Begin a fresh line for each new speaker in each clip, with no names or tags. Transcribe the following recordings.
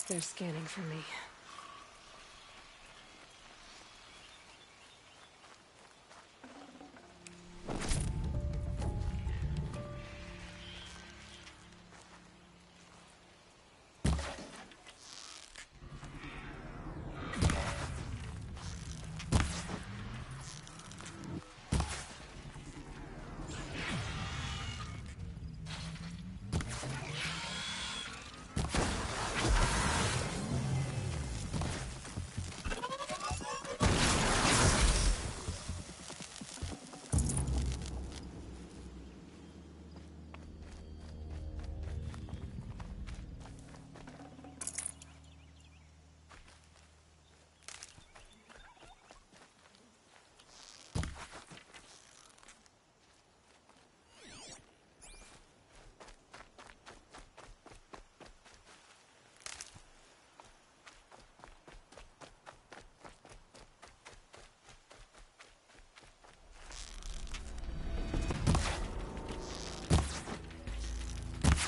They're scanning for me.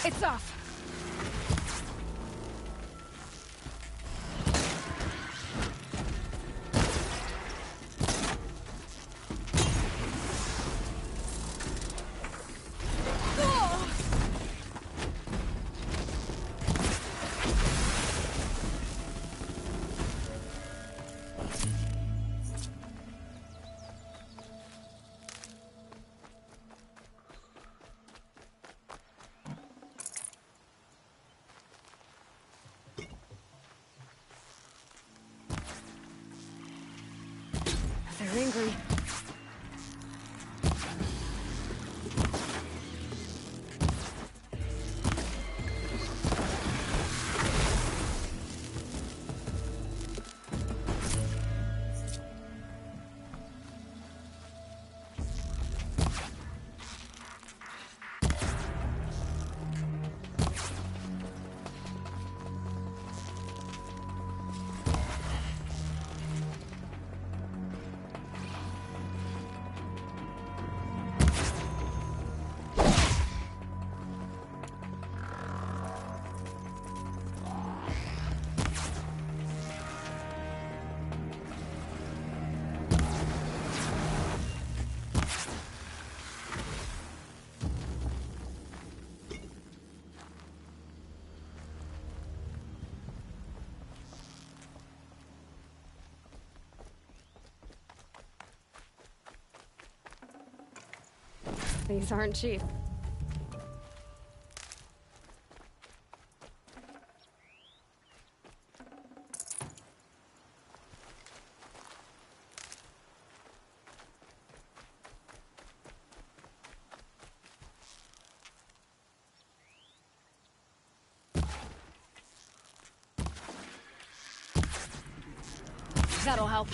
It's off! They're angry. These aren't cheap. That'll help.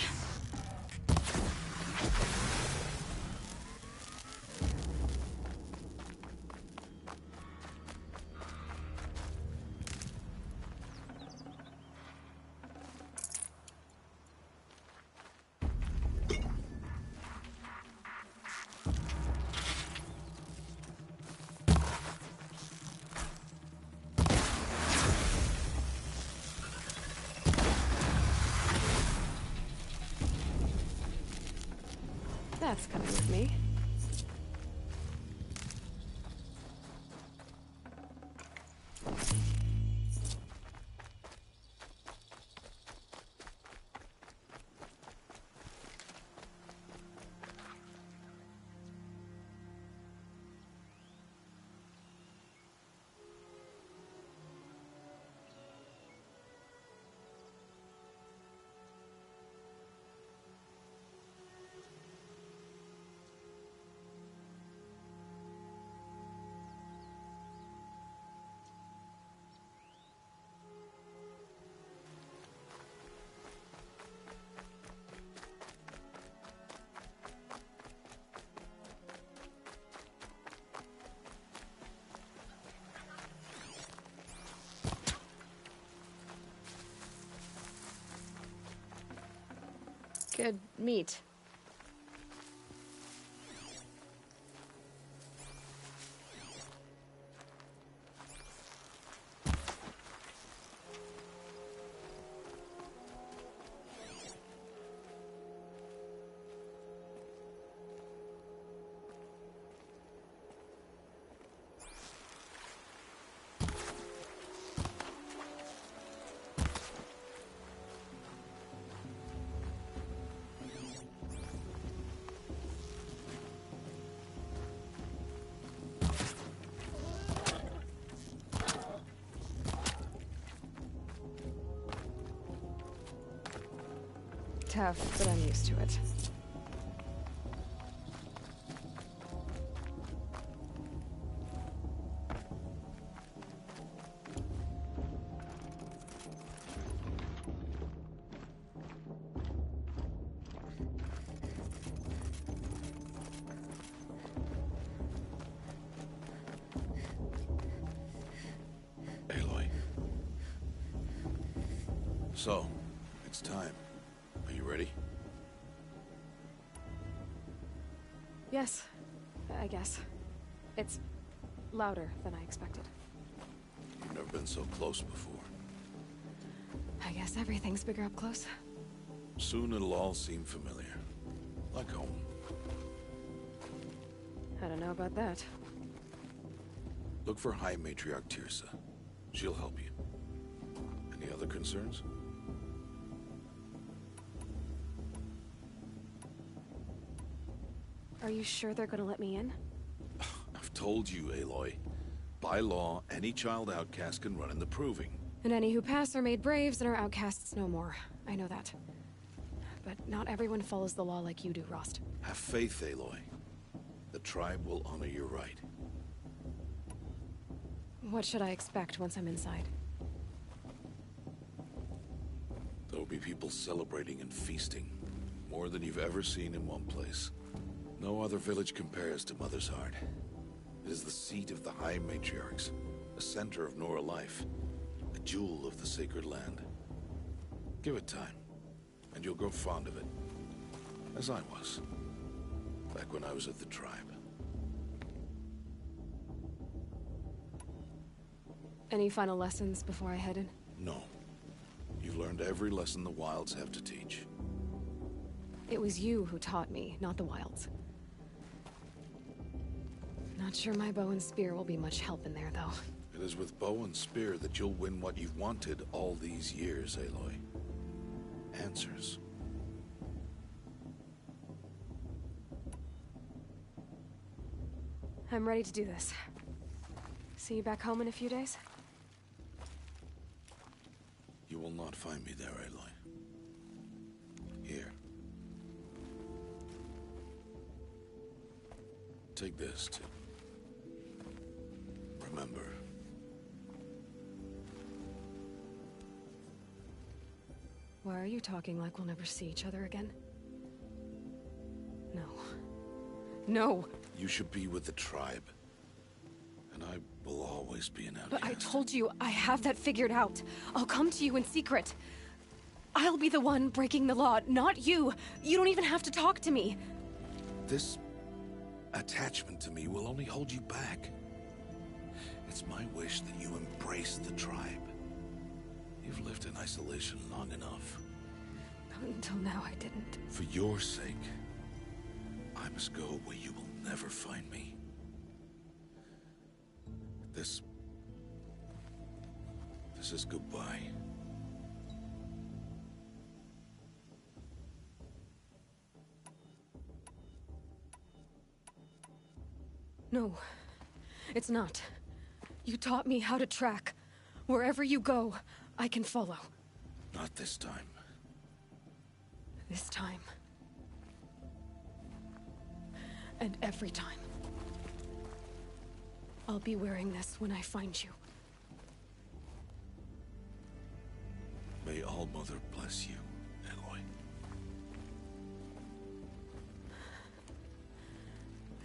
That's coming with me. Good meat. tough, but I'm used to it.
So, it's time. Are you ready?
Yes, I guess. It's louder than I expected.
You've never been so close before.
I guess everything's bigger up close.
Soon it'll all seem familiar. Like home.
I don't know about that.
Look for High Matriarch Tirsa. She'll help you. Any other concerns?
Are you sure they're gonna let me in?
I've told you, Aloy. By law, any child outcast can run in the Proving.
And any who pass are made braves and are outcasts no more. I know that. But not everyone follows the law like you do, Rost.
Have faith, Aloy. The tribe will honor your right.
What should I expect once I'm inside?
There will be people celebrating and feasting. More than you've ever seen in one place. No other village compares to Mother's Heart. It is the seat of the High Matriarchs, a center of Nora life, a jewel of the sacred land. Give it time, and you'll grow fond of it. As I was, back when I was at the tribe.
Any final lessons before I head in?
No. You've learned every lesson the Wilds have to teach.
It was you who taught me, not the Wilds. Not sure my bow and spear will be much help in there, though.
It is with bow and spear that you'll win what you've wanted all these years, Aloy. Answers.
I'm ready to do this. See you back home in a few days?
You will not find me there, Aloy. Here. Take this, too. Remember.
Why are you talking like we'll never see each other again? No. No!
You should be with the tribe. And I will always be an outcast.
But I told you, I have that figured out. I'll come to you in secret. I'll be the one breaking the law, not you. You don't even have to talk to me.
This attachment to me will only hold you back. It's my wish that you embrace the tribe. You've lived in isolation long enough.
Until now, I didn't.
For your sake, I must go where you will never find me. This is goodbye.
No, it's not. You taught me how to track. Wherever you go, I can follow.
Not this time.
This time. And every time. I'll be wearing this when I find you.
May All-Mother bless you, Aloy.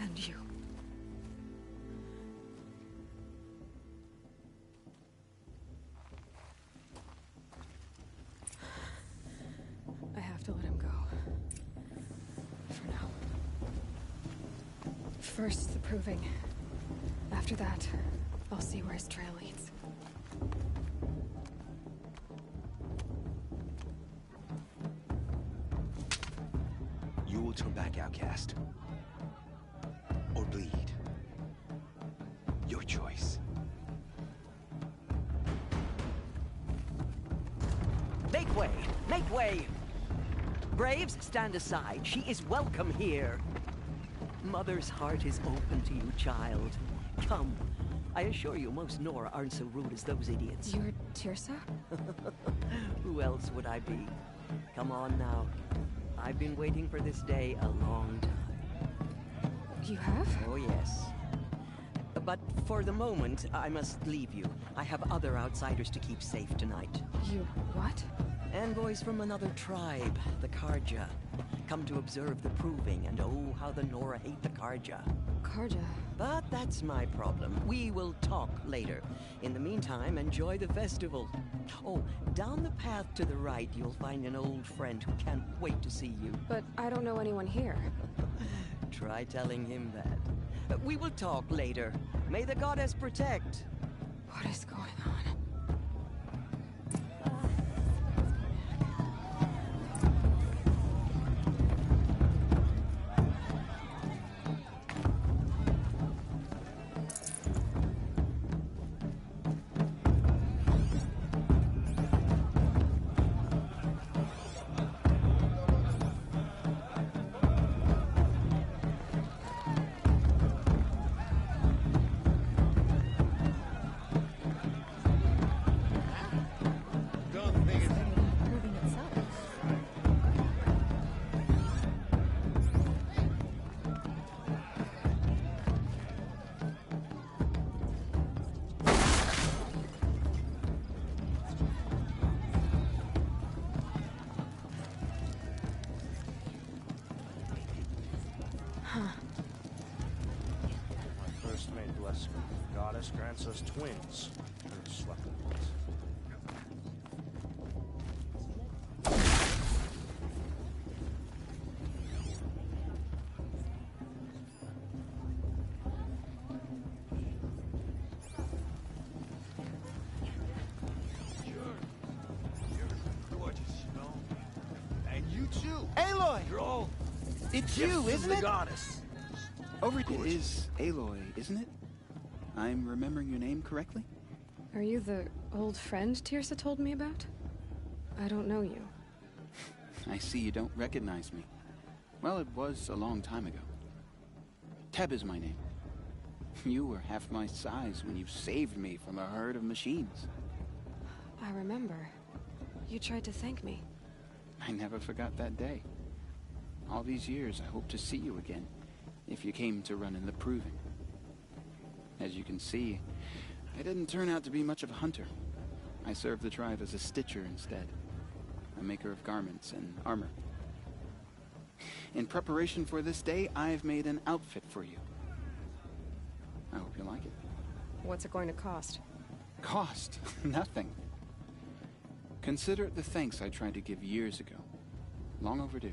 And you. I have to let him go. For now. First, the proving. After that, I'll see where his trail leads.
You will turn back, outcast. Or bleed. Your choice.
Make way! Make way! Braves, stand aside. She is welcome here. Mother's heart is open to you, child. Come. I assure you, most Nora aren't so rude as those idiots.
You're Tirsa?
Who else would I be? Come on now. I've been waiting for this day a long time.
You have?
Oh, yes. But for the moment, I must leave you. I have other outsiders to keep safe tonight.
You what?
Envoys from another tribe, the Karja. Come to observe the proving, and oh, how the Nora hate the Karja.
Karja.
But that's my problem. We will talk later. In the meantime, enjoy the festival. Oh, down the path to the right, you'll find an old friend who can't wait to see you.
But I don't know anyone here.
Try telling him that. We will talk later. May the goddess protect.
What is going on?
First made blessing. Goddess grants us twins. Slept in once.
It's you, isn't it?
Goddess.
It is Aloy, isn't it? I'm remembering your name correctly?
Are you the old friend Tirsa told me about? I don't know you.
I see you don't recognize me. Well, it was a long time ago. Teb is my name. You were half my size when you saved me from a herd of machines.
I remember. You tried to thank me.
I never forgot that day. All these years, I hope to see you again, if you came to run in the proving. As you can see, I didn't turn out to be much of a hunter. I served the tribe as a stitcher instead, a maker of garments and armor. In preparation for this day, I've made an outfit for you. I hope you like it.
What's it going to cost?
Cost? Nothing. Consider it the thanks I tried to give years ago. Long overdue.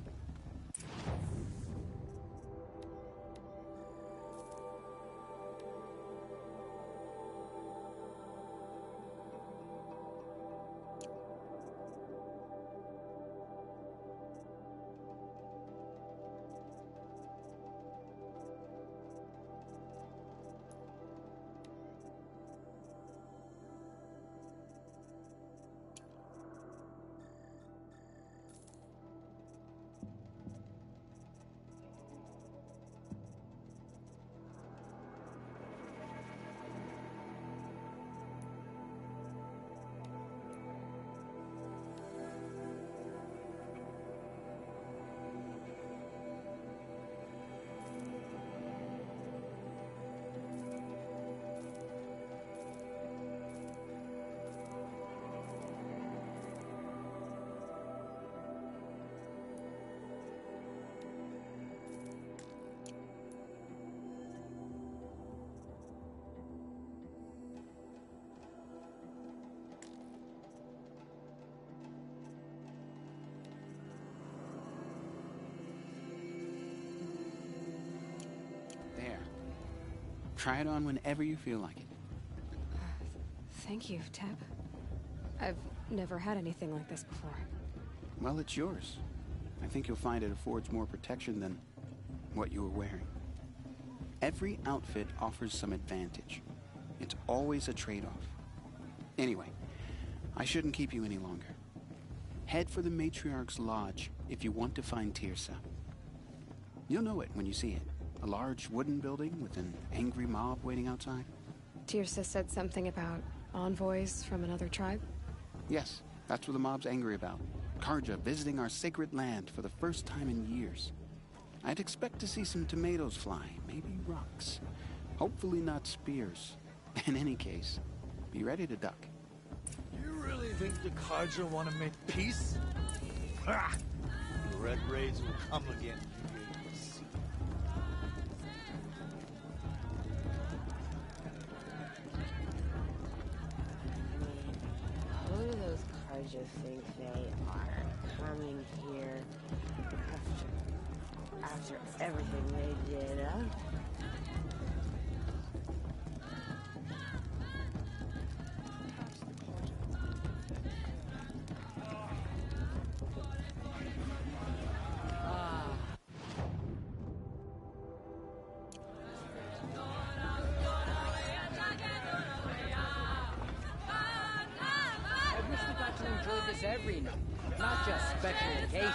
Try it on whenever you feel like it.
Thank you, Teb. I've never had anything like this before.
Well, it's yours. I think you'll find it affords more protection than what you were wearing. Every outfit offers some advantage. It's always a trade-off. Anyway, I shouldn't keep you any longer. Head for the Matriarch's Lodge if you want to find Tirsa. You'll know it when you see it. A large wooden building with an angry mob waiting outside.
Tirsa said something about envoys from another tribe?
Yes, that's what the mob's angry about. Karja visiting our sacred land for the first time in years. I'd expect to see some tomatoes fly, maybe rocks. Hopefully not spears. In any case, be ready to duck.
You really think the Karja want to make peace? Ha! The Red Raids will come again.
Who do those Karja think they are, coming here after everything they did, huh?
Every night, not just special occasions.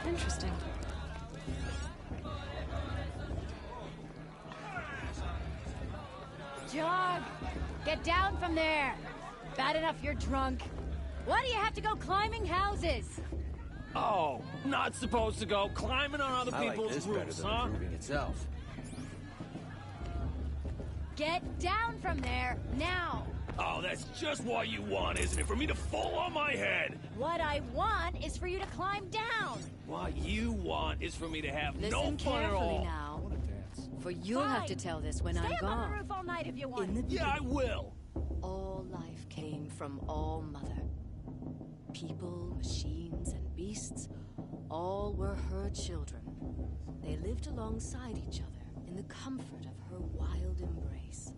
Interesting.
Jog! Get down from there! Bad enough you're drunk. Why do you have to go climbing houses?
Oh, not supposed to go climbing on other
I like
people's
this better
roofs,
than
huh?
the proving itself.
Get down from there, now!
Oh, that's just what you want, isn't it? For me to fall on my head!
What I want is for you to climb down!
What you want is for me to have
Listen
no fun at
carefully
all.
now, for you'll have to tell this when
Stay
I'm
up on
gone.
the roof all night if you want.
In the
Yeah, I will.
all life came from All Mother. People, machines, and beasts, all were her children. They lived alongside each other in the comfort of her wild embrace.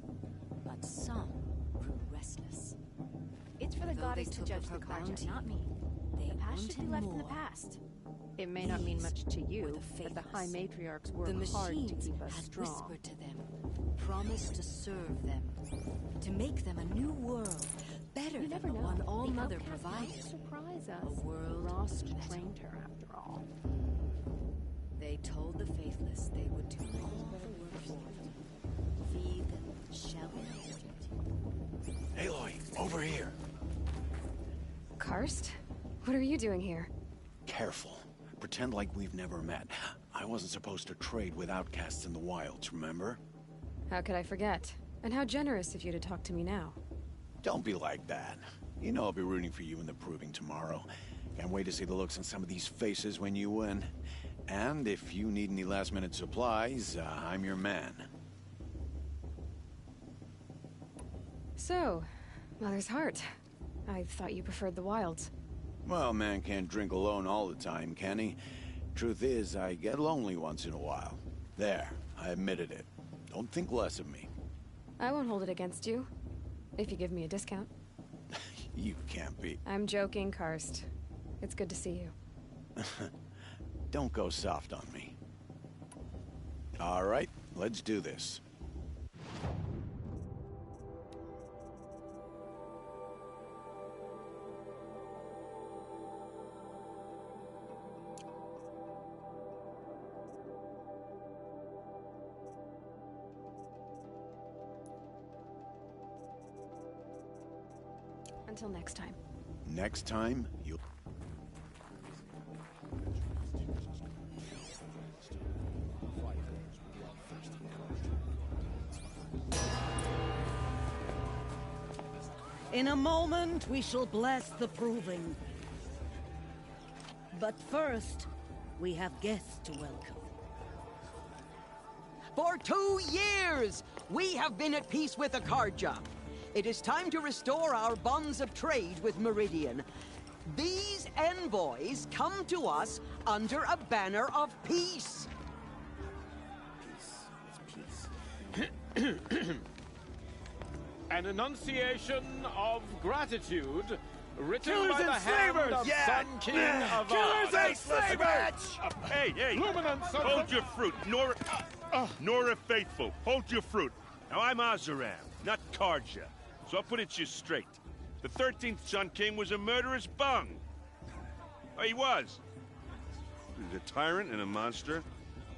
But some grew restless.
It's for the
Though
goddess
they
to
took
judge
of her
the Karja,
bounty,
not me.
They
The past should be
wanted
left in the
more.
past.
It may not mean much to
These
you,
were the
but the High
faithless.
Matriarchs work
The
hard to
machines
keep us
had
strong.
whispered to them, promised to serve them, to make them a new world, better
You
than
never
the
know.
one All
The
Mother
outcast might
provided.
surprise us.
A world
Rost
of metal.
trained her after all.
They told the faithless they would do all the work for them, feed them, shelter them.
Aloy, over here.
Karst? What are you doing here?
Careful. Pretend like we've never met. I wasn't supposed to trade with outcasts in the wilds, remember?
How could I forget? And how generous of you to talk to me now.
Don't be like that. You know I'll be rooting for you in the proving tomorrow. Can't wait to see the looks on some of these faces when you win. And if you need any last-minute supplies, I'm your man.
So, Mother's Heart. I thought you preferred the wilds.
Well, man can't drink alone all the time, can he? Truth is, I get lonely once in a while. There, I admitted it. Don't think less of me.
I won't hold it against you. If you give me a discount.
You can't be.
I'm joking, Karst. It's good to see you.
Don't go soft on me. All right, let's do this.
Until next time.
Next time, you'll...
In a moment, we shall bless the proving. But first, we have guests to welcome.
For 2 years, we have been at peace with Akarja. It is time to restore our bonds of trade with Meridian. These envoys come to us under a banner of peace.
An enunciation of gratitude written
Killers
by the
and
hand
slavers!
of
Yeah.
Sun King of
Killers and slavers!
Hey!
Luminance of
Hold your fruit, Nora Faithful. Hold your fruit. Now, I'm Azaram, not Karja. So I'll put it to you straight. The 13th Sun King was a murderous bung. Oh, he was. He was a tyrant and a monster.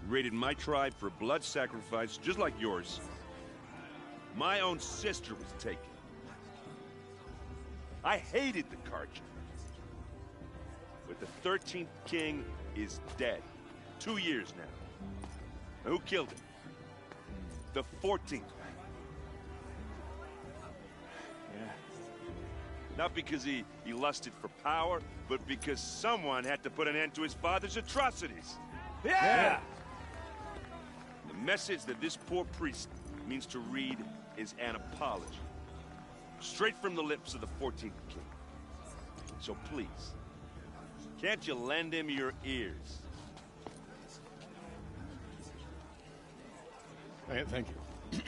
He raided my tribe for blood sacrifice, just like yours. My own sister was taken. I hated the Karja. But the 13th king is dead. 2 years now. Now, who killed him? The 14th. Yeah. Not because he lusted for power, but because someone had to put an end to his father's atrocities.
Yeah!
The message that this poor priest means to read is an apology. Straight from the lips of the 14th king. So please, can't you lend him your ears?
Thank you.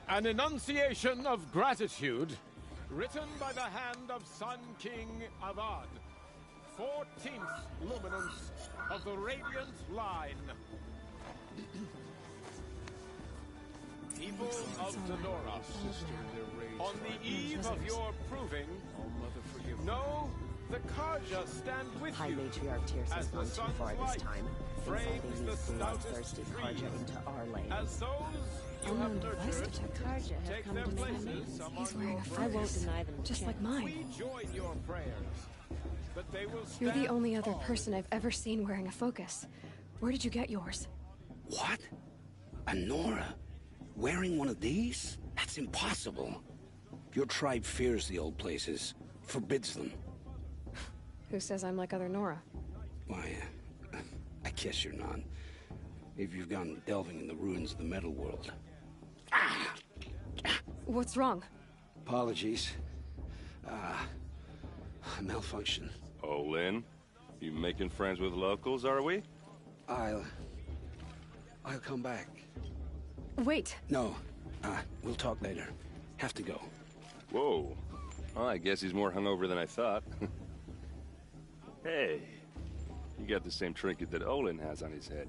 An enunciation of gratitude written by the hand of Sun King Avad, 14th luminance of the Radiant Line. People of Denora, on the eve of your proving, know the Karja stand with
High
you.
Matriarch Tears has
As the
gone too
sun's
far this
light
time,
frames
inviting
the
these
stoutest
bloodthirsty
trees.
Karja into our lane.
As those you
Unknown
have
device
nurtured
detectors have
take
come
their
to make
places
amends.
among
He's wearing
your
a
prayers.
I won't deny them the
just like
chance.
mine.
We join your prayers, that they will
You're the
stand
only other
tall.
person I've ever seen wearing a focus. Where did you get yours?
What? A Nora? Wearing one of these? That's impossible. Your tribe fears the old places, forbids them.
Who says I'm like other Nora?
Why, I guess you're not. If you've gone delving in the ruins of the metal world.
What's wrong?
Apologies. Malfunction.
Oh, Lynn, you making friends with locals, are we?
I'll come back.
Wait.
No, we'll talk later. Have to go.
Whoa. Well, I guess he's more hungover than I thought. Hey, you got the same trinket that Olin has on his head.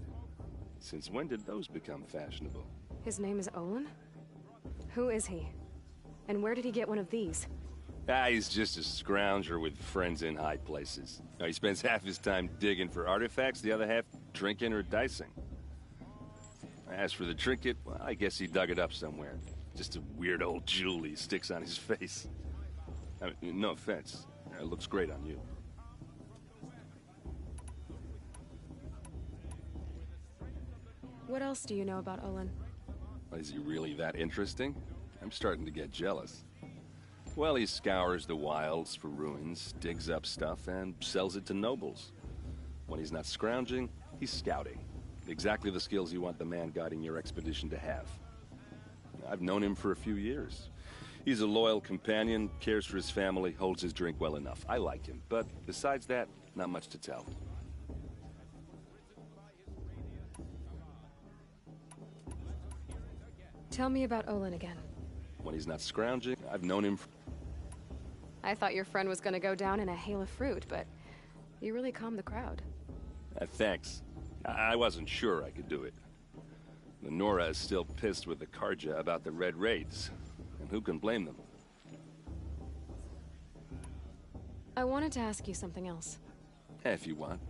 Since when did those become fashionable?
His name is Olin? Who is he? And where did he get one of these?
He's just a scrounger with friends in high places. He spends half his time digging for artifacts, the other half drinking or dicing. As for the trinket, well, I guess he dug it up somewhere. Just a weird old jewel he sticks on his face. I mean, no offense. It looks great on you.
What else do you know about Olin?
Is he really that interesting? I'm starting to get jealous. Well, he scours the wilds for ruins, digs up stuff, and sells it to nobles. When he's not scrounging, he's scouting. Exactly the skills you want the man guiding your expedition to have. I've known him for a few years. He's a loyal companion, cares for his family, holds his drink well enough. I like him, but besides that, not much to tell.
Tell me about Olin again.
When he's not scrounging, I've known him for...
I thought your friend was gonna go down in a hail of fruit, but you really calmed the crowd.
Thanks. I wasn't sure I could do it. The Nora is still pissed with the Karja about the Red Raids, and who can blame them?
I wanted to ask you something else.
If you want.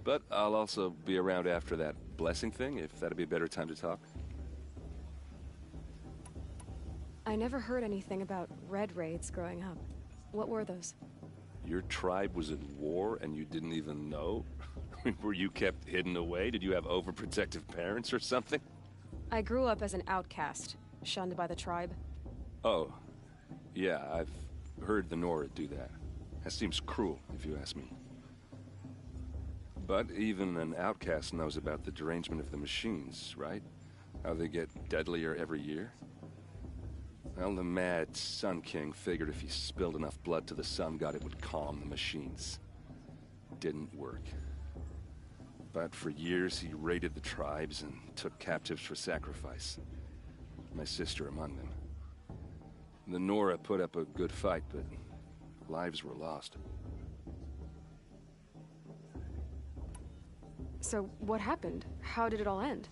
But I'll also be around after that blessing thing, if that'd be a better time to talk.
I never heard anything about Red Raids growing up. What were those?
Your tribe was at war and you didn't even know? Were you kept hidden away? Did you have overprotective parents or something?
I grew up as an outcast, shunned by the tribe.
Oh, yeah, I've heard the Nora do that. That seems cruel, if you ask me. But even an outcast knows about the derangement of the machines, right? How they get deadlier every year? Well, the mad Sun King figured if he spilled enough blood to the Sun God, it would calm the machines. Didn't work. But for years, he raided the tribes and took captives for sacrifice. My sister among them. The Nora put up a good fight, but lives were lost.
So, what happened? How did it all end?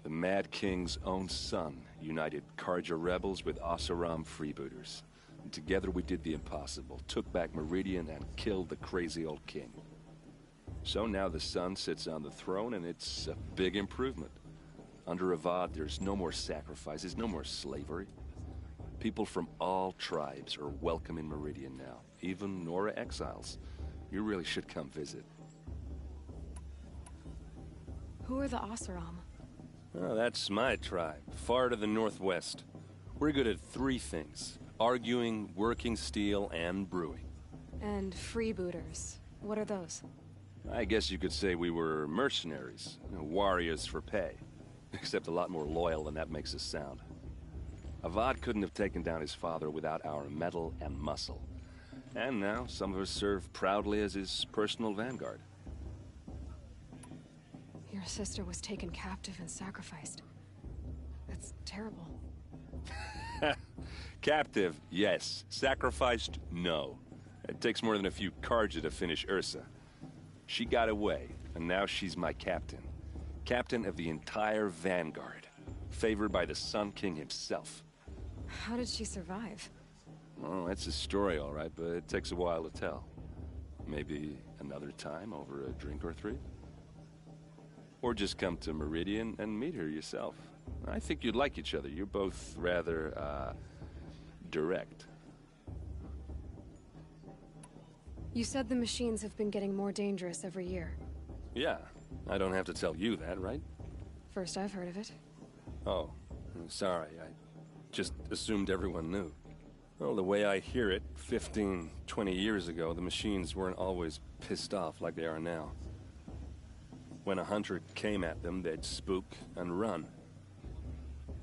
The Mad King's own son united Karja rebels with Oseram freebooters. And together we did the impossible, took back Meridian and killed the crazy old king. So now the son sits on the throne and it's a big improvement. Under Avad, there's no more sacrifices, no more slavery. People from all tribes are welcome in Meridian now, even Nora exiles. You really should come visit.
Who are the Oseram?
Oh, that's my tribe, far to the northwest. We're good at 3 things: arguing, working steel, and brewing.
And freebooters. What are those?
I guess you could say we were mercenaries, warriors for pay. Except a lot more loyal than that makes us sound. Avad couldn't have taken down his father without our metal and muscle. And now some of us serve proudly as his personal vanguard.
Your sister was taken captive and sacrificed. That's terrible.
Captive, yes. Sacrificed, no. It takes more than a few Karja to finish Ursa. She got away, and now she's my captain. Captain of the entire vanguard. Favored by the Sun King himself.
How did she survive?
Oh, that's a story, all right, but it takes a while to tell. Maybe another time over a drink or 3? Or just come to Meridian and meet her yourself. I think you'd like each other. You're both rather, direct.
You said the machines have been getting more dangerous every year.
Yeah, I don't have to tell you that, right?
First I've heard of it.
Oh, I'm sorry. I just assumed everyone knew. Well, the way I hear it, 15, 20 years ago, the machines weren't always pissed off like they are now. When a hunter came at them, they'd spook and run.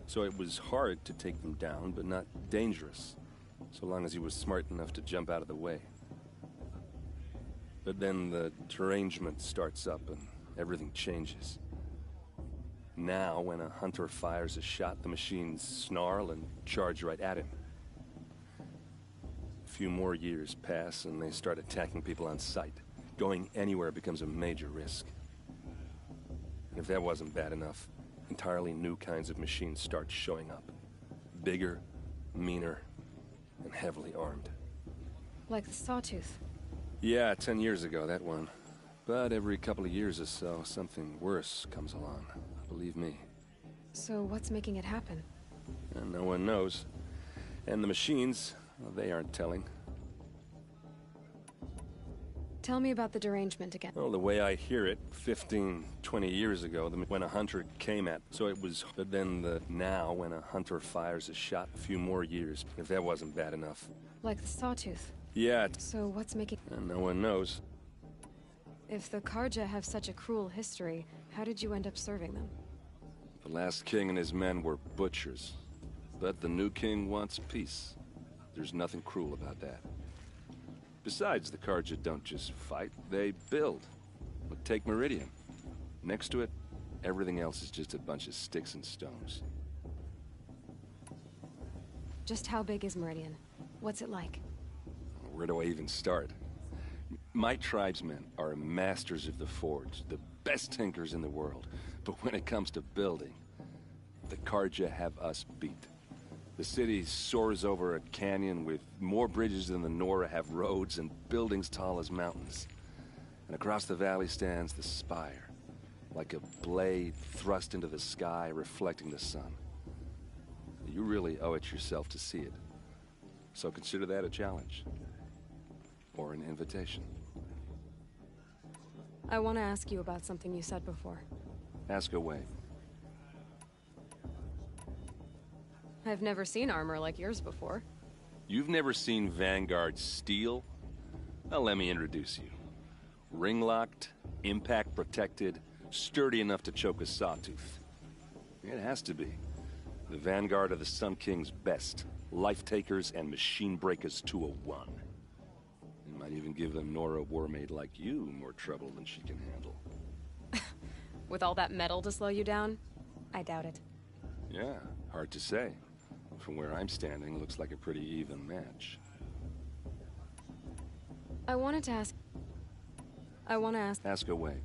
So it was hard to take them down, but not dangerous, so long as he was smart enough to jump out of the way. But then the derangement starts up and everything changes. Now, when a hunter fires a shot, the machines snarl and charge right at him. A few more years pass and they start attacking people on sight. Going anywhere becomes a major risk. And if that wasn't bad enough, entirely new kinds of machines start showing up. Bigger, meaner, and heavily armed.
Like the Sawtooth.
Yeah, 10 years ago, that one. But every couple of years or so, something worse comes along. Believe me.
So what's making it happen?
And no one knows. And the machines, well, they aren't telling.
Tell me about the derangement again.
Well, the way I hear it, 15, 20 years ago, when a hunter came at, so it was, but then now, when a hunter fires a shot, a few more years, if that wasn't bad enough.
Like the Sawtooth.
Yeah.
So what's making...
And no one knows.
If the Karja have such a cruel history, how did you end up serving them?
The last king and his men were butchers. But the new king wants peace. There's nothing cruel about that. Besides, the Karja don't just fight, they build. But take Meridian. Next to it, everything else is just a bunch of sticks and stones.
Just how big is Meridian? What's it like?
Where do I even start? My tribesmen are masters of the forge, the best tinkers in the world. But when it comes to building, the Karja have us beat. The city soars over a canyon with more bridges than the Nora have roads and buildings tall as mountains. And across the valley stands the spire, like a blade thrust into the sky reflecting the sun. You really owe it yourself to see it. So consider that a challenge. Or an invitation.
I want to ask you about something you said before.
Ask away.
I've never seen armor like yours before.
You've never seen Vanguard steel? Well, let me introduce you. Ring-locked, Impact protected, sturdy enough to choke a sawtooth. It has to be. The vanguard of the Sun King's best. Life takers and machine breakers to a one. It might even give a Nora warmaid like you more trouble than she can handle.
With all that metal to slow you down? I doubt it.
Yeah, hard to say. From where I'm standing, looks like a pretty even match.
I want to ask...
Ask away.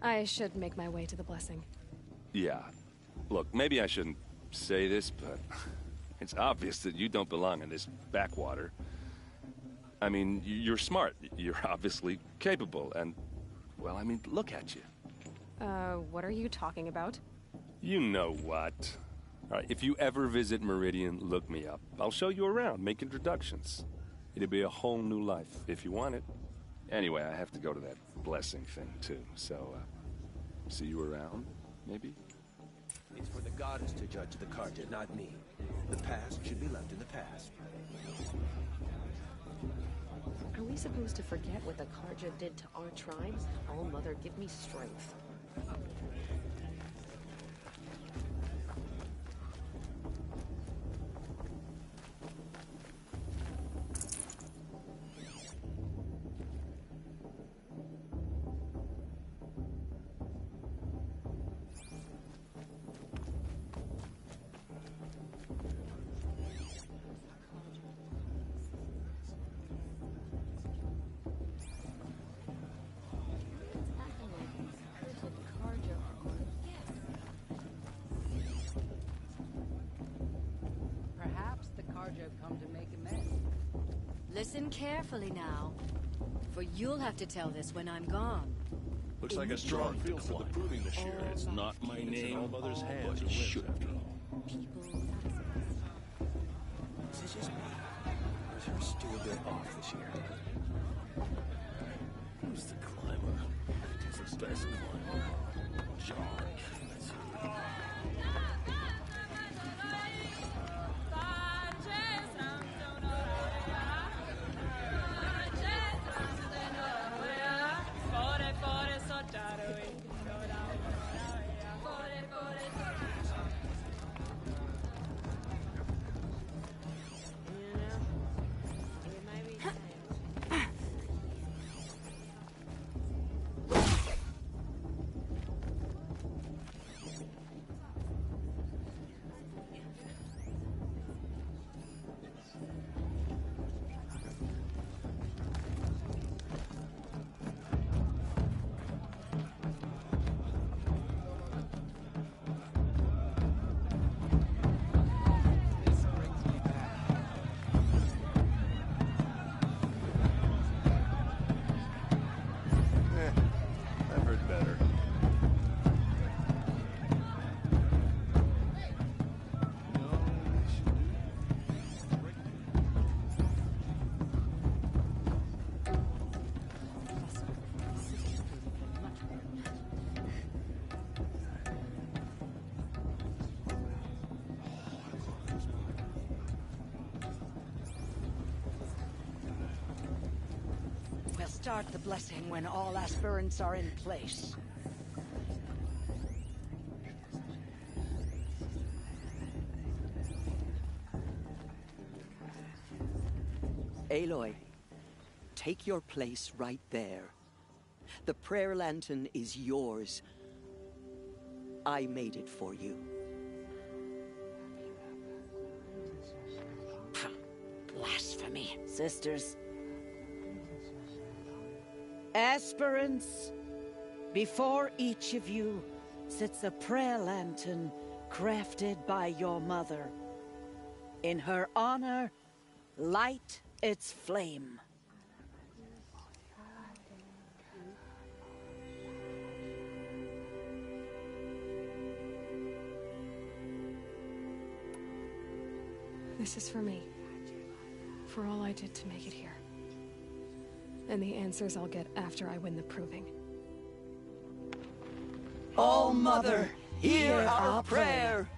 I should make my way to the blessing.
Yeah. Look, maybe I shouldn't say this, but it's obvious that you don't belong in this backwater. I mean, you're smart. You're obviously capable, and... well, I mean, look at you.
What are you talking about?
You know what. All right, if you ever visit Meridian, look me up. I'll show you around, make introductions. It'll be a whole new life, if you want it. Anyway, I have to go to that blessing thing, too. So, see you around, maybe?
It's for the goddess to judge the Carja, not me. The past should be left in the past.
Are we supposed to forget what the Carja did to our tribes? All Mother, give me strength.
Listen carefully now, for you'll have to tell this when I'm gone.
Looks like a strong field for the proving this year. It's not my name. All Mother's hands
but it should
after all.
Is it just me? Or is her stew a bit off this year?
Who's the climber? Who's the best climber? George. Let's see.
Start the blessing when all aspirants are in place.
Aloy, take your place right there. The prayer lantern is yours. I made it for you.
Blasphemy, sisters. Aspirants, before each of you sits a prayer lantern crafted by your mother. In her honor, light its flame.
This is for me. For all I did to make it here. And the answers I'll get after I win the proving.
All Mother, hear our prayer.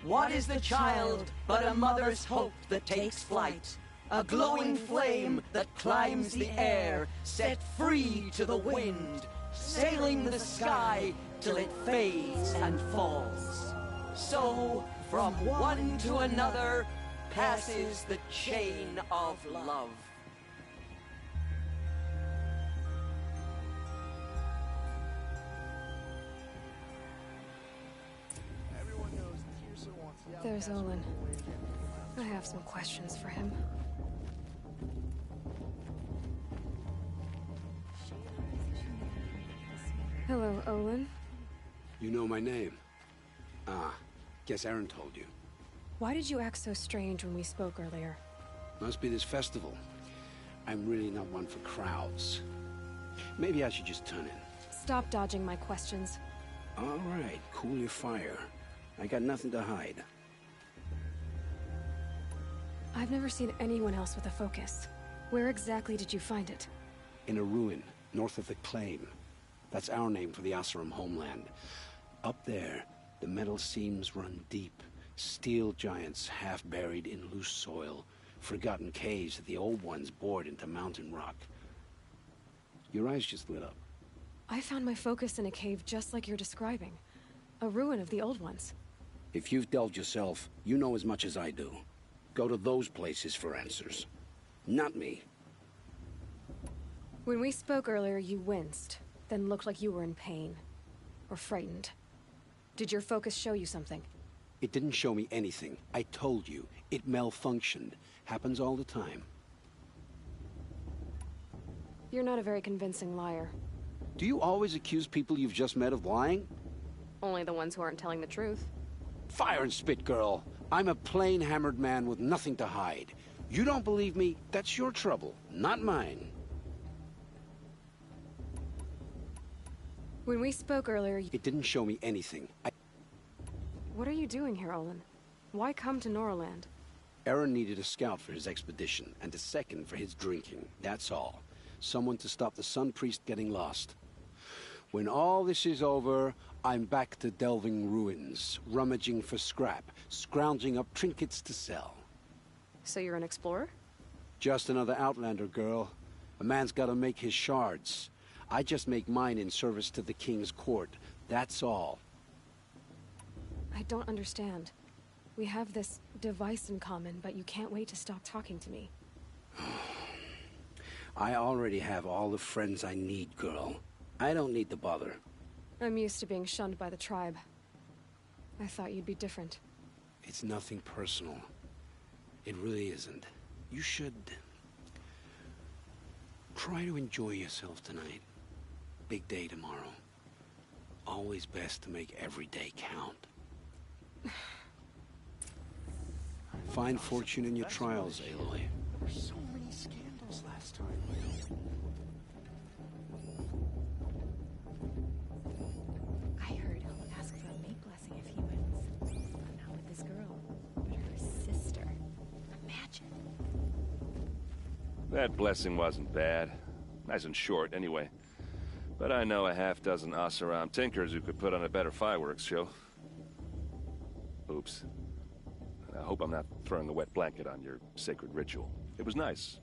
What is the child but a mother's hope that takes flight? a glowing flame that climbs the air, set free to the wind, sailing the sky till it fades and falls. So, from one to another, passes the chain of love.
There's Olin. I have some questions for him. Hello, Olin.
You know my name? Ah, guess Aaron told you.
Why did you act so strange when we spoke earlier?
Must be this festival. I'm really not one for crowds. Maybe I should just turn in.
Stop dodging my questions.
All right, cool your fire. I got nothing to hide.
I've never seen anyone else with a focus. Where exactly did you find it?
In a ruin, north of the Claim. That's our name for the Oseram homeland. Up there, the metal seams run deep. Steel giants half buried in loose soil. Forgotten caves that the old ones bored into mountain rock. Your eyes just lit up.
I found my focus in a cave just like you're describing. A ruin of the old ones.
If you've delved yourself, you know as much as I do. Go to those places for answers. Not me.
When we spoke earlier, you winced, then looked like you were in pain. Or frightened. Did your focus show you something?
It didn't show me anything. I told you. It malfunctioned. Happens all the time.
You're not a very convincing liar.
Do you always accuse people you've just met of lying?
Only the ones who aren't telling the truth.
Fire and spit, girl. I'm a plain hammered man with nothing to hide. You don't believe me? That's your trouble, not mine.
When we spoke earlier,
It didn't show me anything.
What are you doing here, Olin? Why come to Noraland?
Aaron needed a scout for his expedition, and a second for his drinking. That's all. Someone to stop the Sun Priest getting lost. When all this is over, I'm back to delving ruins, rummaging for scrap, scrounging up trinkets to sell.
So you're an explorer?
Just another Outlander, girl. A man's gotta make his shards. I just make mine in service to the King's court. That's all.
I don't understand. We have this device in common, but you can't wait to stop talking to me.
I already have all the friends I need, girl. I don't need to bother.
I'm used to being shunned by the tribe. I thought you'd be different.
It's nothing personal. It really isn't. You should try to enjoy yourself tonight. Big day tomorrow. Always best to make every day count. Find fortune in your trials, Aloy.
There were so many scandals last time.
I heard he'll ask for a mate blessing if he wins. But not with this girl, but her sister. Imagine.
That blessing wasn't bad. Nice and short, anyway. But I know a half-dozen Oseram tinkers who could put on a better fireworks show. Oops. I hope I'm not throwing a wet blanket on your sacred ritual. It was nice.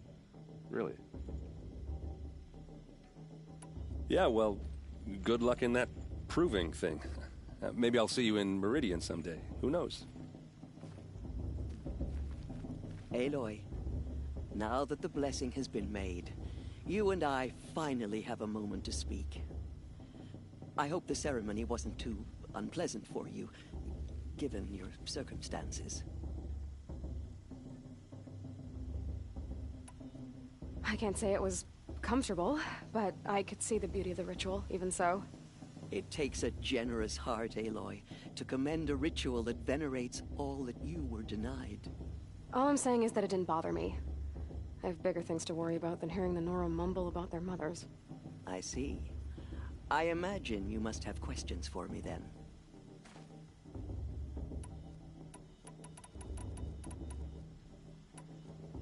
Really. Yeah, well, good luck in that proving thing. Maybe I'll see you in Meridian someday. Who knows?
Aloy, now that the blessing has been made, you and I finally have a moment to speak. I hope the ceremony wasn't too unpleasant for you, given your circumstances.
I can't say it was comfortable, but I could see the beauty of the ritual, even so.
It takes a generous heart, Aloy, to commend a ritual that venerates all that you were denied.
All I'm saying is that it didn't bother me. I have bigger things to worry about than hearing the Nora mumble about their mothers.
I see. I imagine you must have questions for me then.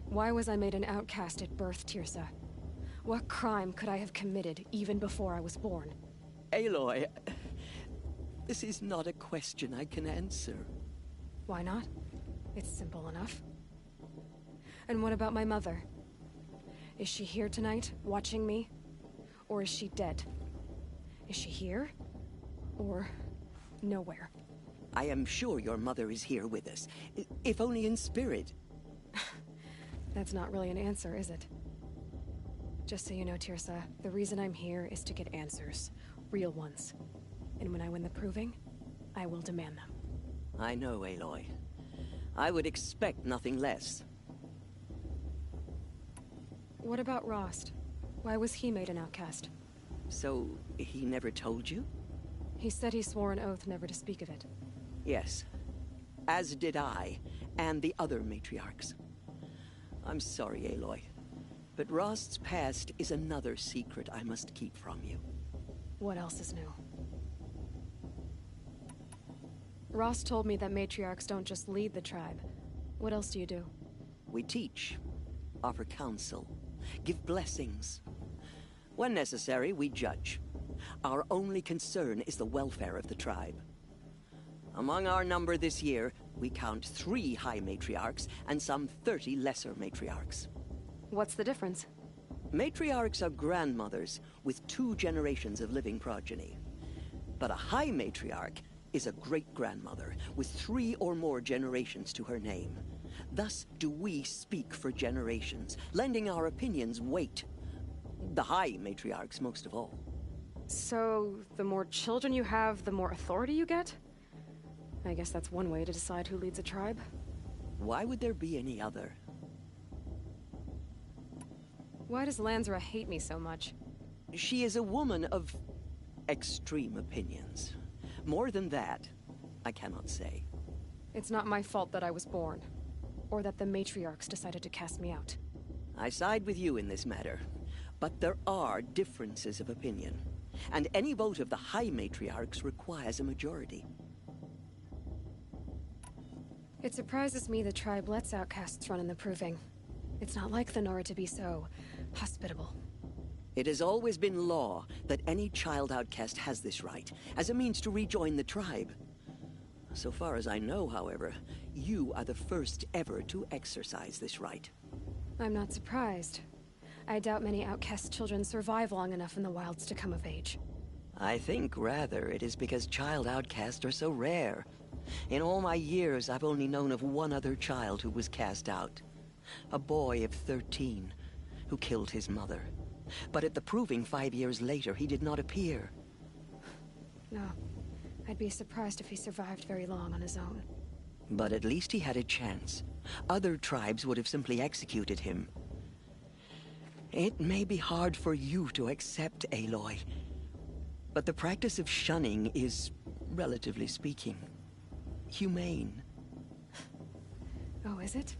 Why was I made an outcast at birth, Tirsa? What crime could I have committed even before I was born?
Aloy, this is not a question I can answer.
Why not? It's simple enough. And what about my mother? Is she here tonight, watching me? Or is she dead? Is she here? Or nowhere?
I am sure your mother is here with us, if only in spirit.
That's not really an answer, is it? Just so you know, Tirsa, the reason I'm here is to get answers. Real ones. And when I win the proving, I will demand them.
I know, Aloy. I would expect nothing less.
What about Rost? Why was he made an outcast?
So, he never told you?
He said he swore an oath never to speak of it.
Yes. As did I, and the other matriarchs. I'm sorry, Aloy, but Rost's past is another secret I must keep from you.
What else is new? Rost told me that matriarchs don't just lead the tribe. What else do you do?
We teach, offer counsel, give blessings. When necessary, we judge. Our only concern is the welfare of the tribe. Among our number this year, we count 3 high matriarchs and some 30 lesser matriarchs.
What's the difference?
Matriarchs are grandmothers with 2 generations of living progeny. But a high matriarch is a great-grandmother with 3 or more generations to her name. Thus do we speak for generations, lending our opinions weight. The high matriarchs most of all.
So, the more children you have, the more authority you get? I guess that's one way to decide who leads a tribe.
Why would there be any other?
Why does Lansra hate me so much?
She is a woman of extreme opinions. More than that, I cannot say.
It's not my fault that I was born, or that the matriarchs decided to cast me out.
I side with you in this matter, but there are differences of opinion, and any vote of the high matriarchs requires a majority.
It surprises me the tribe lets outcasts run in the proving. It's not like the Nora to be so hospitable.
It has always been law that any child outcast has this right, as a means to rejoin the tribe. So far as I know, however, you are the first ever to exercise this right.
I'm not surprised. I doubt many outcast children survive long enough in the wilds to come of age.
I think, rather, it is because child outcasts are so rare. In all my years, I've only known of one other child who was cast out. A boy of 13, who killed his mother. But at the proving 5 years later, he did not appear.
No. I'd be surprised if he survived very long on his own.
But at least he had a chance. Other tribes would have simply executed him. It may be hard for you to accept, Aloy, but the practice of shunning is, relatively speaking, humane.
Oh, is it?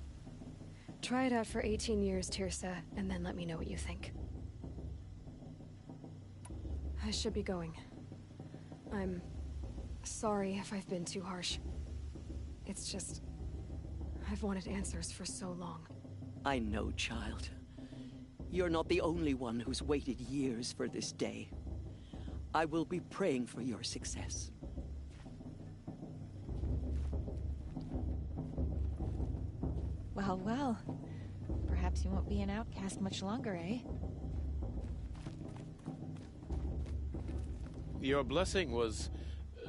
Try it out for 18 years, Tirsa, and then let me know what you think. I should be going. I'm sorry if I've been too harsh. It's just, I've wanted answers for so long.
I know, child. You're not the only one who's waited years for this day. I will be praying for your success.
Well, well. Perhaps you won't be an outcast much longer, eh?
Your blessing was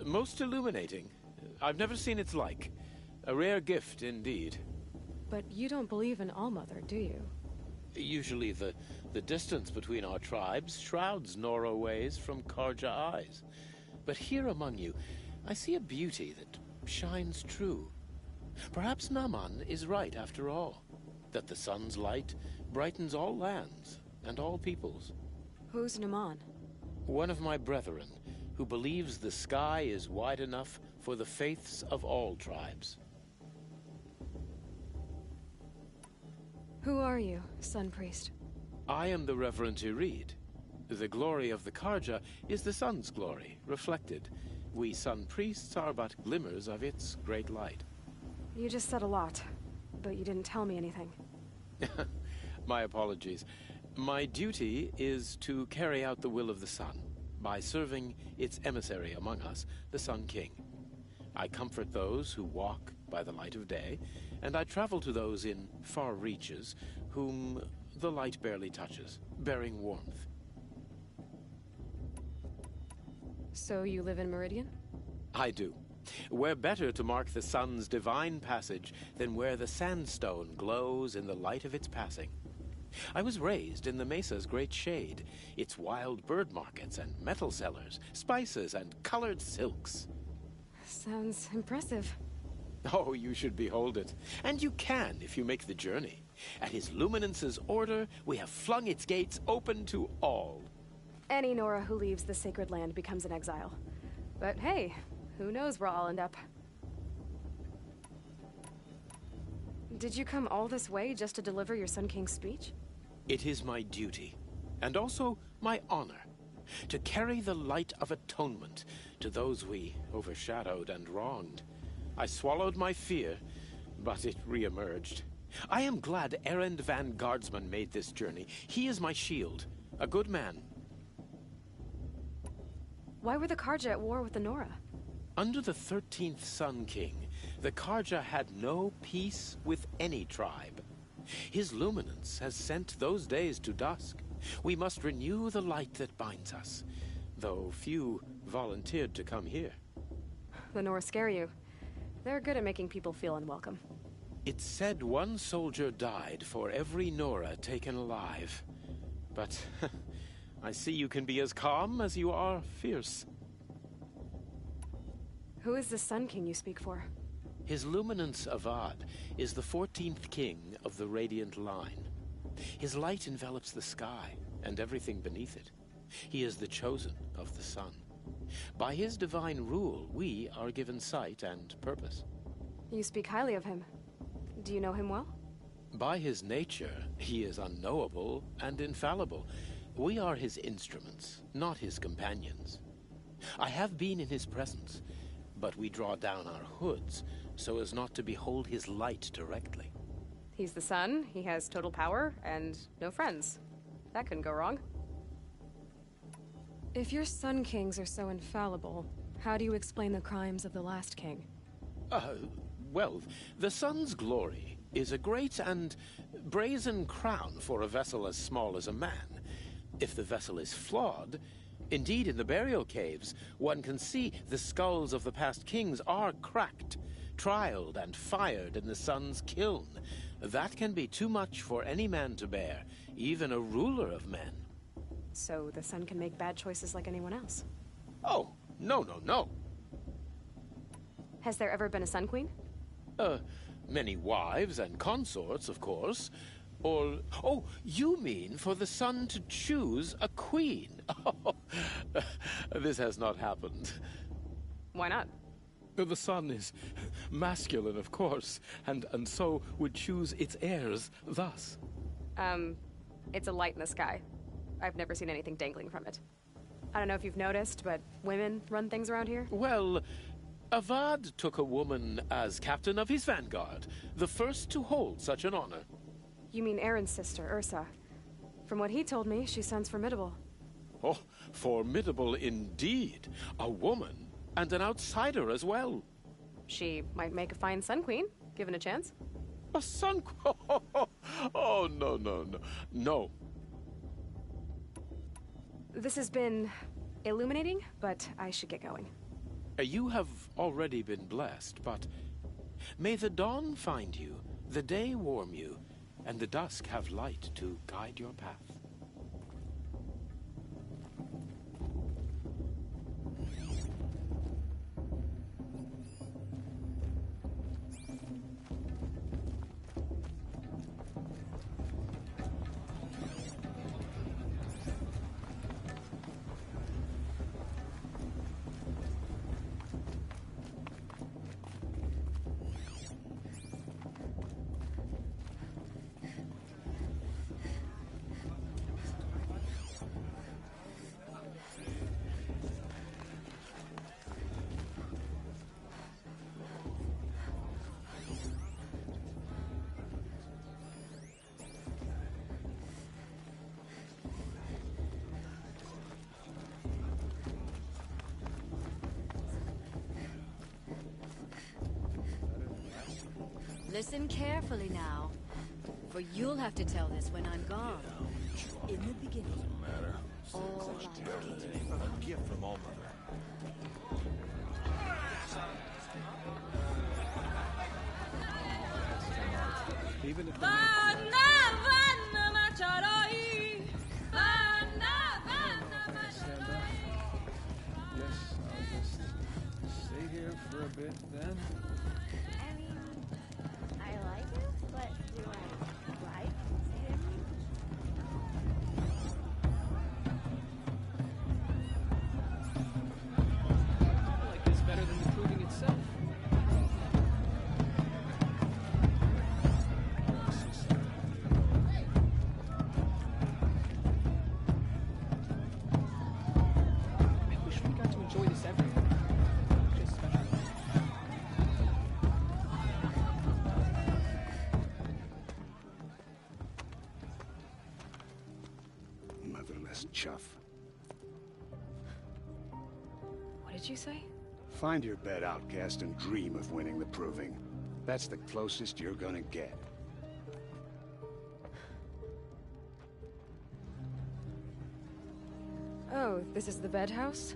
most illuminating. I've never seen its like. A rare gift indeed.
But you don't believe in Allmother, do you?
Usually the distance between our tribes shrouds Nora ways from Karja eyes. But here among you, I see a beauty that shines true. Perhaps Naman is right after all, that the sun's light brightens all lands and all peoples.
Who's Naman?
One of my brethren, who believes the sky is wide enough for the faiths of all tribes.
Who are you, Sun Priest?
I am the Reverend Irid. The glory of the Karja is the sun's glory, reflected. We Sun Priests are but glimmers of its great light.
You just said a lot, but you didn't tell me anything.
My apologies. My duty is to carry out the will of the sun, by serving its emissary among us, the Sun King.
I comfort those who walk by the light of day, and I travel to those in far reaches whom the light barely touches, bearing warmth.
So you live in Meridian?
I do. Where better to mark the sun's divine passage than where the sandstone glows in the light of its passing. I was raised in the mesa's great shade, its wild bird markets and metal cellars, spices and colored silks.
Sounds impressive.
Oh, you should behold it. And you can if you make the journey. At His Luminance's order, we have flung its gates open to all.
Any Nora who leaves the sacred land becomes an exile. But hey, who knows where I'll end up. Did you come all this way just to deliver your Sun King's speech?
It is my duty, and also my honor, to carry the light of atonement to those we overshadowed and wronged. I swallowed my fear, but it re-emerged. I am glad Erend van Guardsman made this journey. He is my shield, a good man.
Why were the Karja at war with the Nora?
Under the 13th Sun King, the Karja had no peace with any tribe. His luminance has sent those days to dusk. We must renew the light that binds us, though few volunteered to come here.
The Nora scare you. They're good at making people feel unwelcome.
It's said one soldier died for every Nora taken alive. But I see you can be as calm as you are fierce.
Who is the Sun King you speak for?
His Luminance Avad is the 14th king of the Radiant Line. His light envelops the sky and everything beneath it. He is the chosen of the sun. By his divine rule, we are given sight and purpose.
You speak highly of him. Do you know him well?
By his nature, he is unknowable and infallible. We are his instruments, not his companions. I have been in his presence, but we draw down our hoods so as not to behold his light directly.
He's the sun, he has total power, and no friends. That couldn't go wrong. If your Sun Kings are so infallible, how do you explain the crimes of the last king?
Well, the sun's glory is a great and brazen crown for a vessel as small as a man. If the vessel is flawed, indeed in the burial caves, one can see the skulls of the past kings are cracked, trialed and fired in the sun's kiln. That can be too much for any man to bear, even a ruler of men.
So the sun can make bad choices like anyone else?
Oh, no.
Has there ever been a Sun Queen?
Many wives and consorts, of course. Or, oh, you mean for the sun to choose a queen? Oh, this has not happened.
Why not?
The sun is masculine, of course, and so would choose its heirs thus.
It's a light in the sky. I've never seen anything dangling from it. I don't know if you've noticed, but women run things around here?
Well, Avad took a woman as captain of his vanguard, the first to hold such an honor.
You mean Aaron's sister, Ursa. From what he told me, she sounds formidable.
Oh, formidable indeed. A woman, and an outsider as well.
She might make a fine Sun Queen, given a chance.
A Sun Queen? Oh, no.
This has been illuminating, but I should get going.
You have already been blessed, but may the dawn find you, the day warm you, and the dusk have light to guide your path.
Listen carefully now, for you'll have to tell this when I'm gone. In the beginning, all life came from
A gift from All Mother.
Even if Yes, I'll just stay here for a bit then.
I mean, I like it, but do I like him?
I like this better than the proving itself. I wish we got to enjoy this every day. Just special.
Motherless chuff.
What did you say?
Find your bed, outcast, and dream of winning the proving. That's the closest you're gonna get.
Oh, this is the bed house?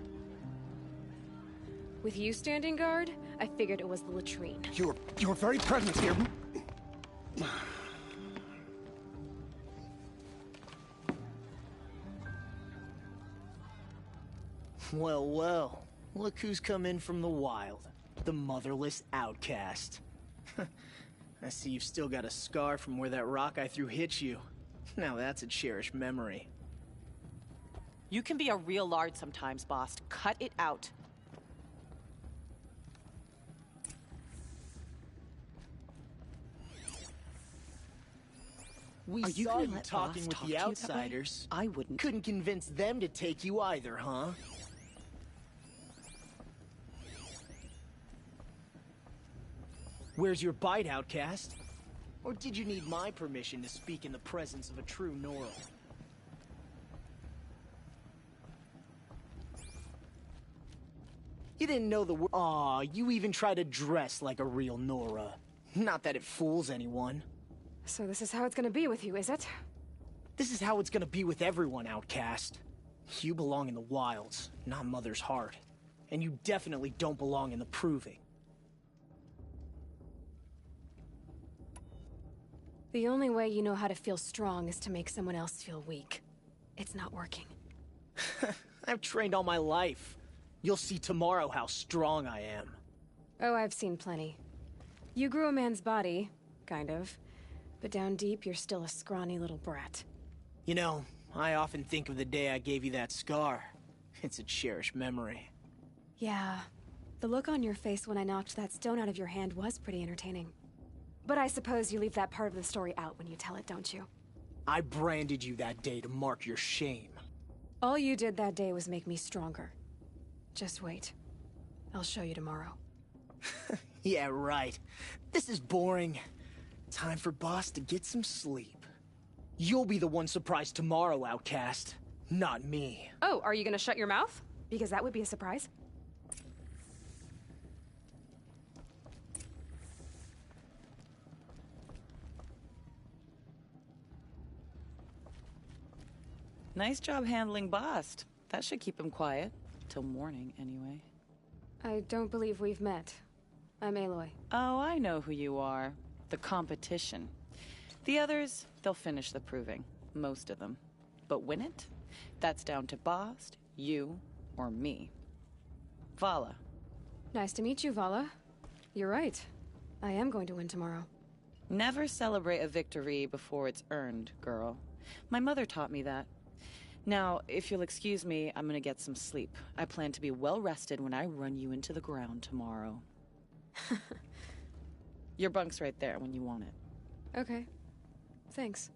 With you standing guard, I figured it was the latrine.
Your very presence here.
Well, well. Look who's come in from the wild. The motherless outcast. I see you've still got a scar from where that rock I threw hit you. Now that's a cherished memory.
You can be a real lard sometimes, boss. Cut it out.
We
Are you
saw
gonna
you
let
talking
boss
with
talk
the
to you that way?
outsiders.
I wouldn't.
Couldn't convince them to take you either, huh? Where's your bite, outcast? Or did you need my permission to speak in the presence of a true Nora? You didn't know the word. Aw, you even try to dress like a real Nora. Not that it fools anyone.
So this is how it's gonna be with you, is it?
This is how it's gonna be with everyone, outcast. You belong in the wilds, not Mother's heart. And you definitely don't belong in the proving.
The only way you know how to feel strong is to make someone else feel weak. It's not working.
I've trained all my life. You'll see tomorrow how strong I am.
Oh, I've seen plenty. You grew a man's body, kind of. But down deep, you're still a scrawny little brat.
You know, I often think of the day I gave you that scar. It's a cherished memory.
Yeah. The look on your face when I knocked that stone out of your hand was pretty entertaining. But I suppose you leave that part of the story out when you tell it, don't you?
I branded you that day to mark your shame.
All you did that day was make me stronger. Just wait. I'll show you tomorrow.
Yeah, right. This is boring. Time for boss to get some sleep. You'll be the one surprised tomorrow, outcast. Not me.
Oh, are you gonna shut your mouth? Because that would be a surprise.
Nice job handling Bast. That should keep him quiet. Till morning, anyway.
I don't believe we've met. I'm Aloy.
Oh, I know who you are. The competition. The others, they'll finish the proving. Most of them. But win it? That's down to Bast, you, or me. Vala.
Nice to meet you, Vala. You're right. I am going to win tomorrow.
Never celebrate a victory before it's earned, girl. My mother taught me that. Now, if you'll excuse me, I'm gonna get some sleep. I plan to be well rested when I run you into the ground tomorrow. Your bunk's right there when you want it.
Okay. Thanks.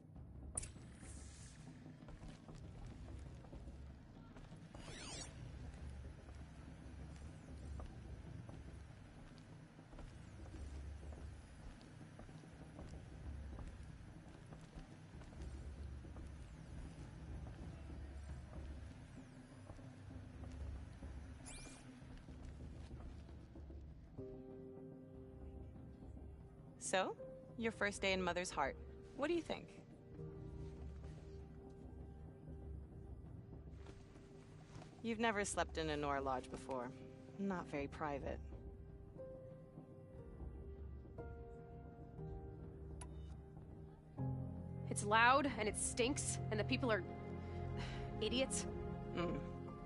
So, Your first day in Mother's heart. What do you think? You've never slept in a Nora lodge before. Not very private.
It's loud, and it stinks, and the people are... idiots.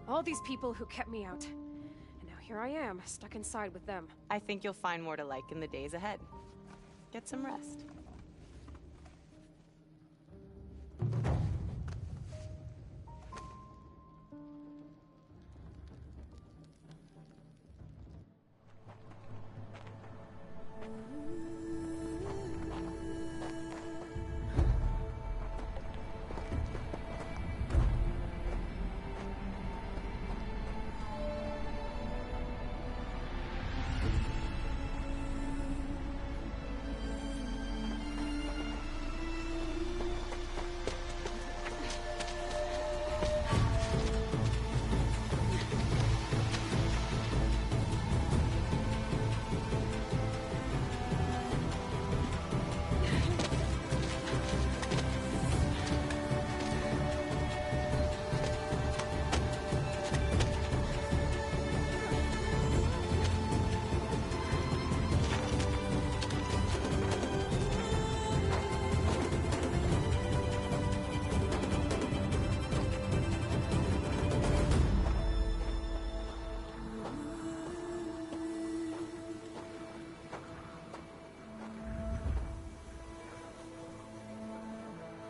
All these people who kept me out. And now here I am, stuck inside with them.
I think you'll find more to like in the days ahead. Get some rest.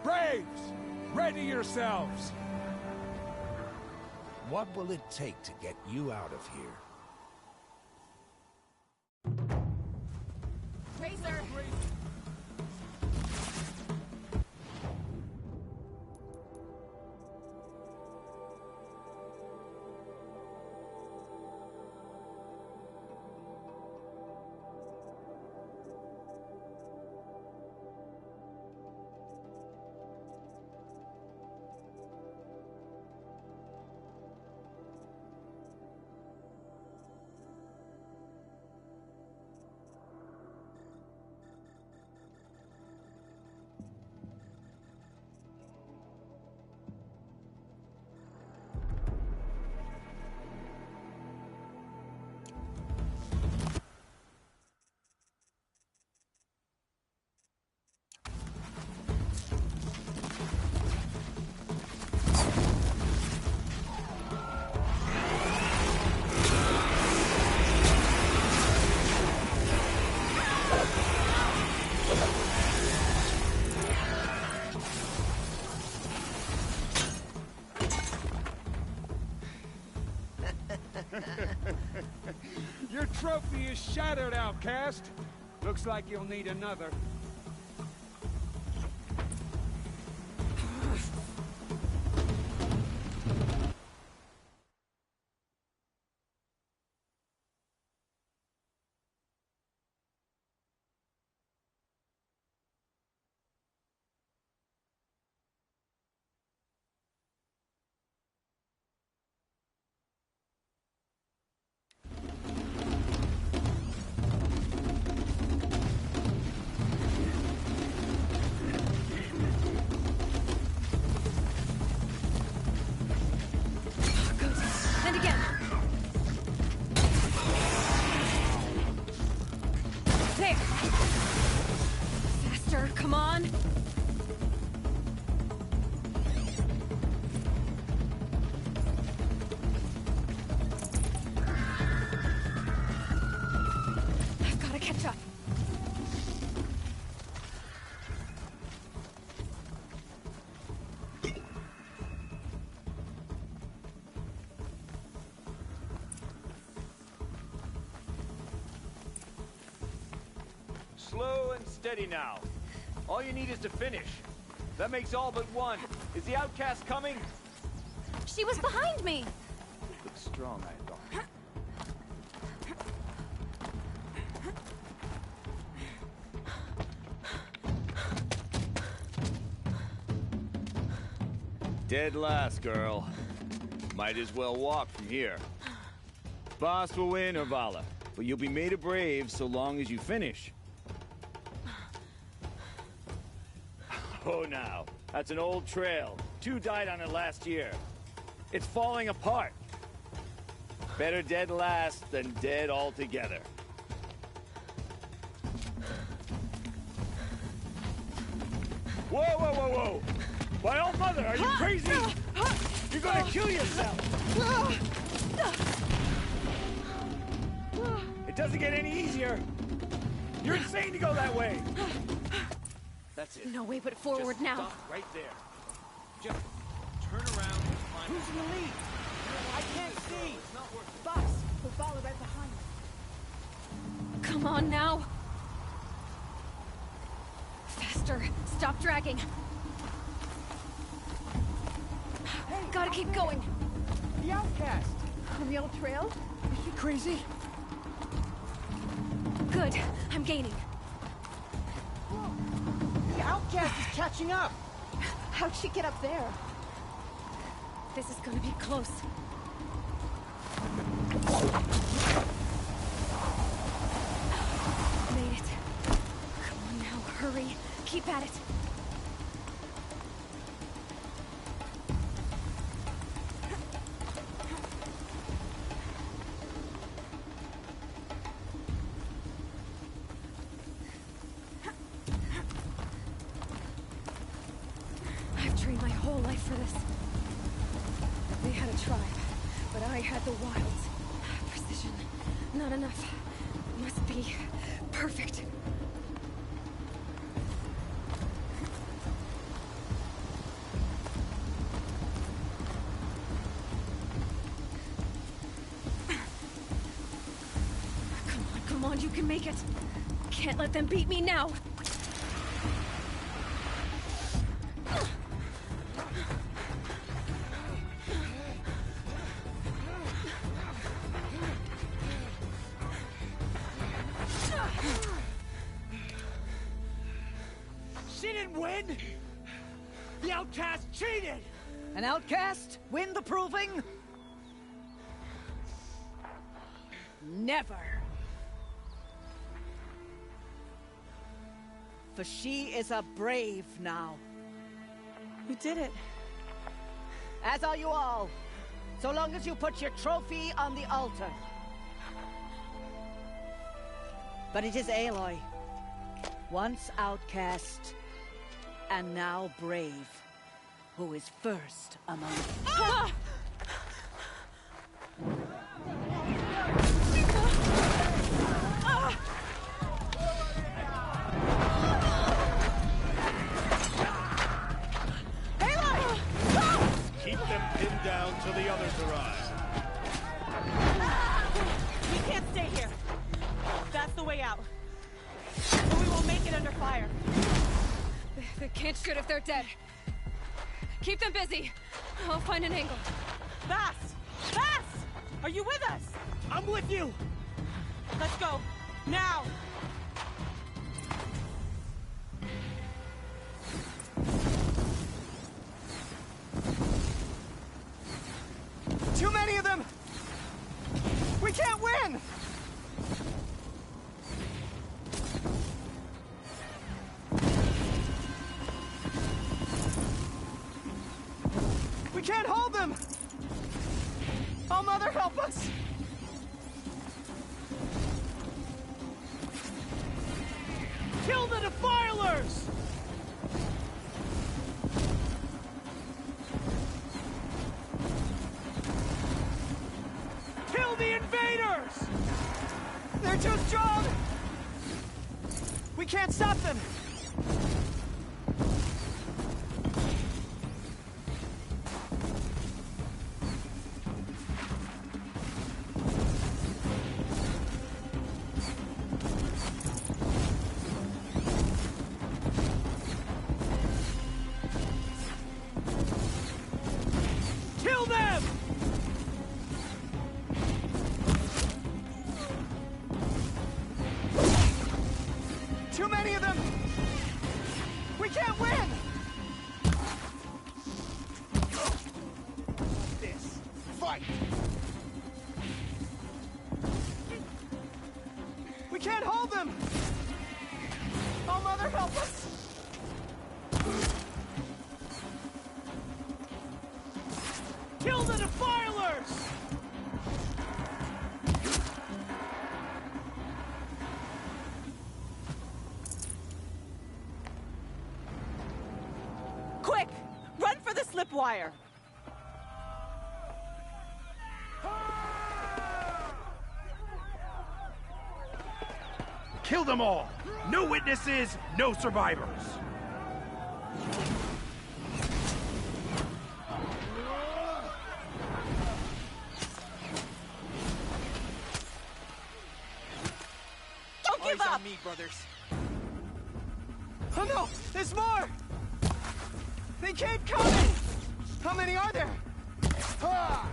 Braves! Ready yourselves! What will it take to get you out of here?
Razor!
Your trophy is shattered, outcast. Looks like you'll need another.
And again. There. Faster, come on. I've got to catch up.
Slow and steady now. All you need is to finish. That makes all but one. Is the outcast coming?
She was behind me!
Looks strong, I thought. Dead last, girl. Might as well walk from here. Boss will win, Orvala, but you'll be made a brave so long as you finish. Oh, now. That's an old trail. 2 died on it last year. It's falling apart. Better dead last than dead altogether. Whoa, whoa, whoa, whoa! My old mother, are you crazy? You're gonna kill yourself! It doesn't get any easier. You're insane to go that way. That's it.
No way but forward
Just
now.
Stop right there. Just turn around and climb.
Who's in the lead? I can't see. Boss, we'll follow right behind.
Come on now. Faster. Stop dragging.
Hey,
gotta keep going.
The outcast. On the old trail? Is she crazy?
Good. I'm gaining.
The outcast is catching up. How'd she get up there?
This is gonna be close. Made it. Come on now, hurry. Keep at it. I've trained my whole life for this. They had a tribe, but I had the wilds. Precision. Not enough. Must be perfect. Come on, you can make it. Can't let them beat me now.
She didn't win! The outcast cheated! An outcast? Win the proving? Never. For she is a brave now.
You did it.
As are you all. So long as you put your trophy on the altar. But it is Aloy. Once outcast, and now brave, who is first among us.
Keep them pinned down till the others arrive.
We can't stay here. That's the way out. Or we won't make it under fire.
They can't shoot if they're dead. Keep them busy. I'll find an angle.
Fast! Fast! Are you with us?
I'm with you!
Let's go. Now!
Too many of them! We can't win! We can't hold them! Oh, Mother, help us! Kill the defilers! Kill the invaders! They're too strong! We can't stop them! Kill them! Too many of them!
fire.
Kill them all! No witnesses, no survivors!
Don't give up!
On me, brothers.
Oh no! There's more! They keep coming! How many are there? Ah!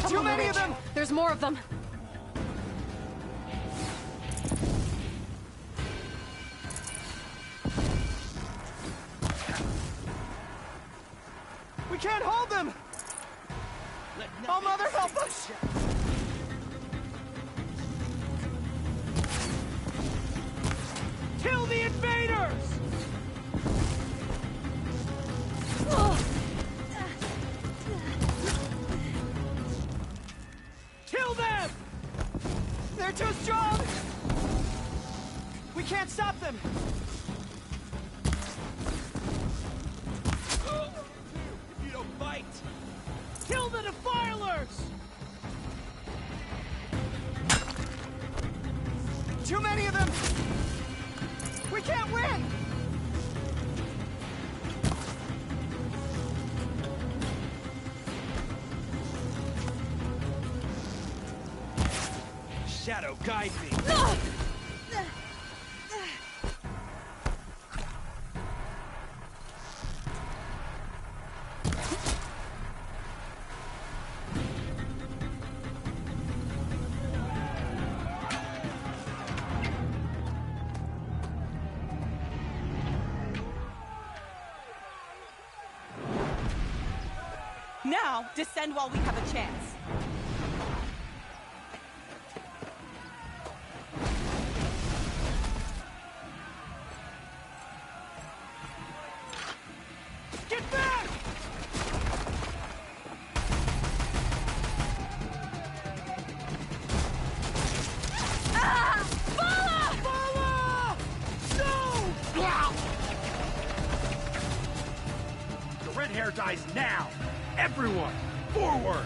Too many of them! There's more of them.
We can't hold them! Oh, Mother, help us! Kill the invaders! Kill them! They're too strong! We can't stop them!
If you don't fight!
Kill the defilers! Too many of them! We can't win!
Shadow, guide me!
Now, descend while we have a chance.
Get back!
Ah! Bala!
Bala! No!
The red hair dies now! Everyone, forward!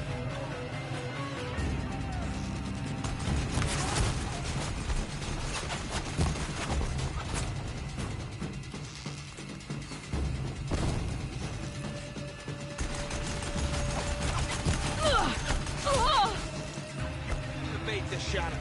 Evade the shadow.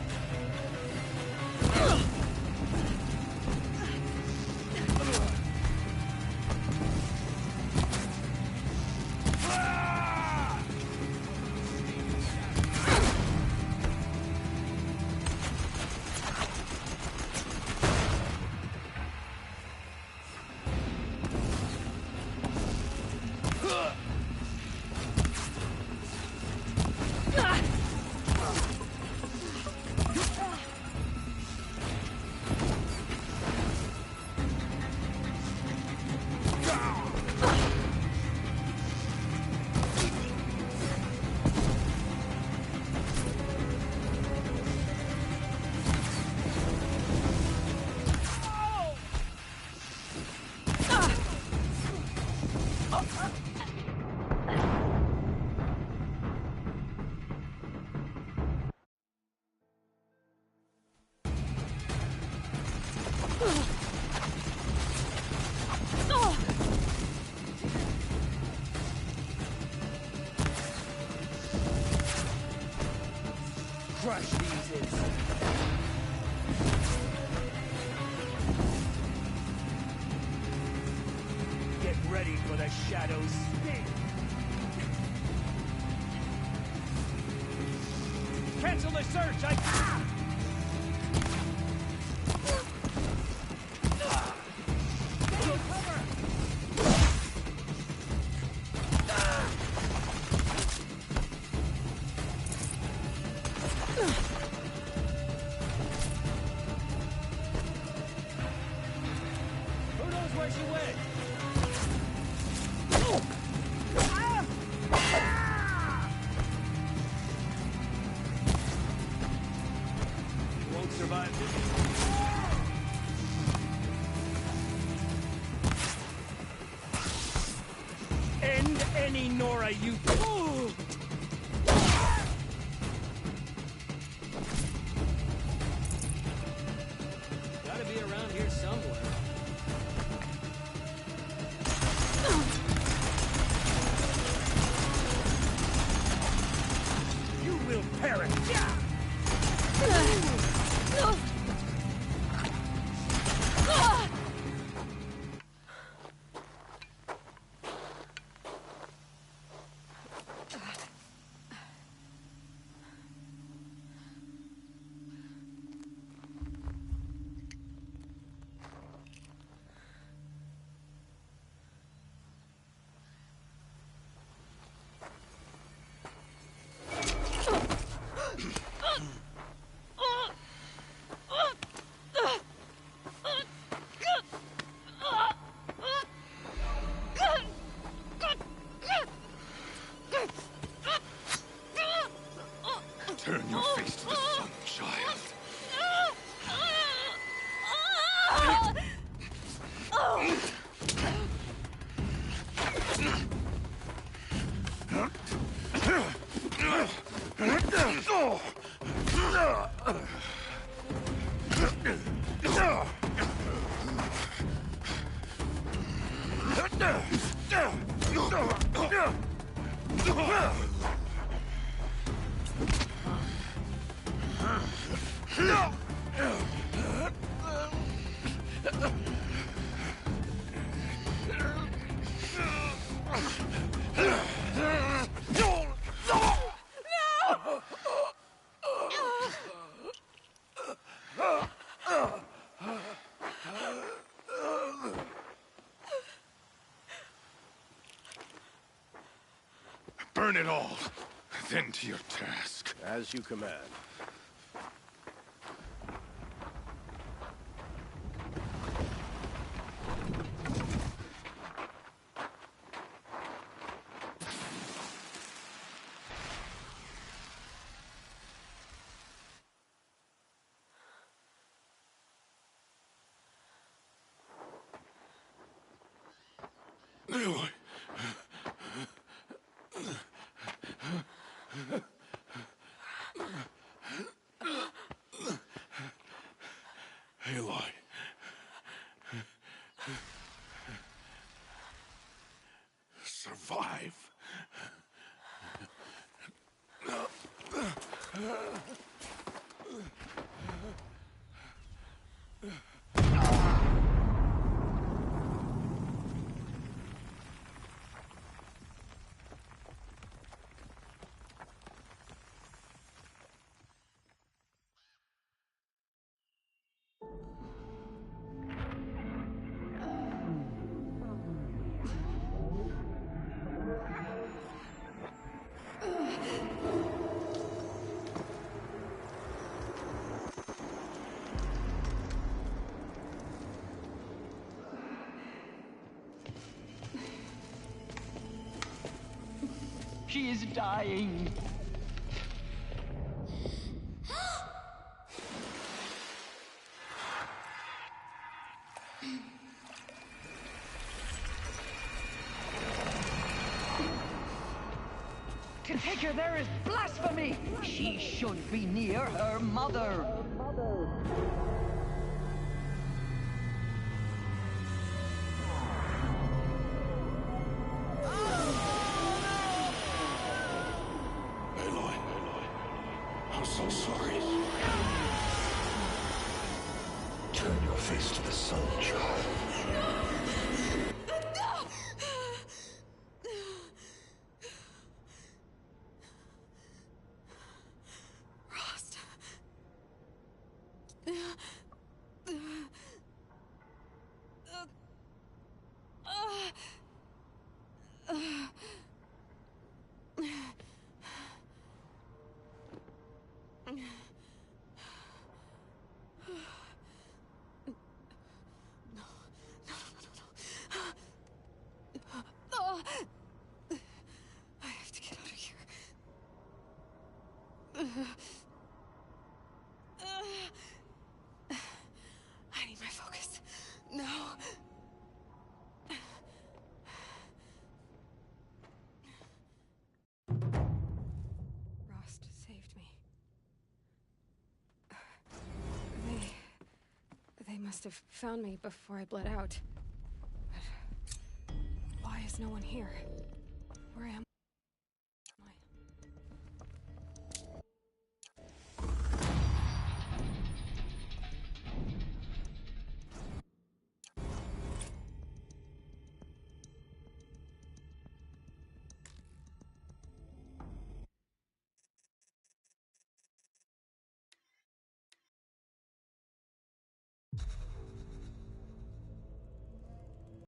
Crush these. Get ready for the shadow's sting. Cancel the search.
How's your way? You won't survive this. End any Nora, you fool! Gotta be around here somewhere. You will perish!
Turn your face to the sun, child. Burn it all, then to your task.
As you command.
Aloy. Aloy. Survive.
She is dying. To take her there is blasphemy! She should be near her mother.
I'm so sorry. Turn your face to the sun, child.
Rost. must have found me before I bled out. But why is no one here? Where am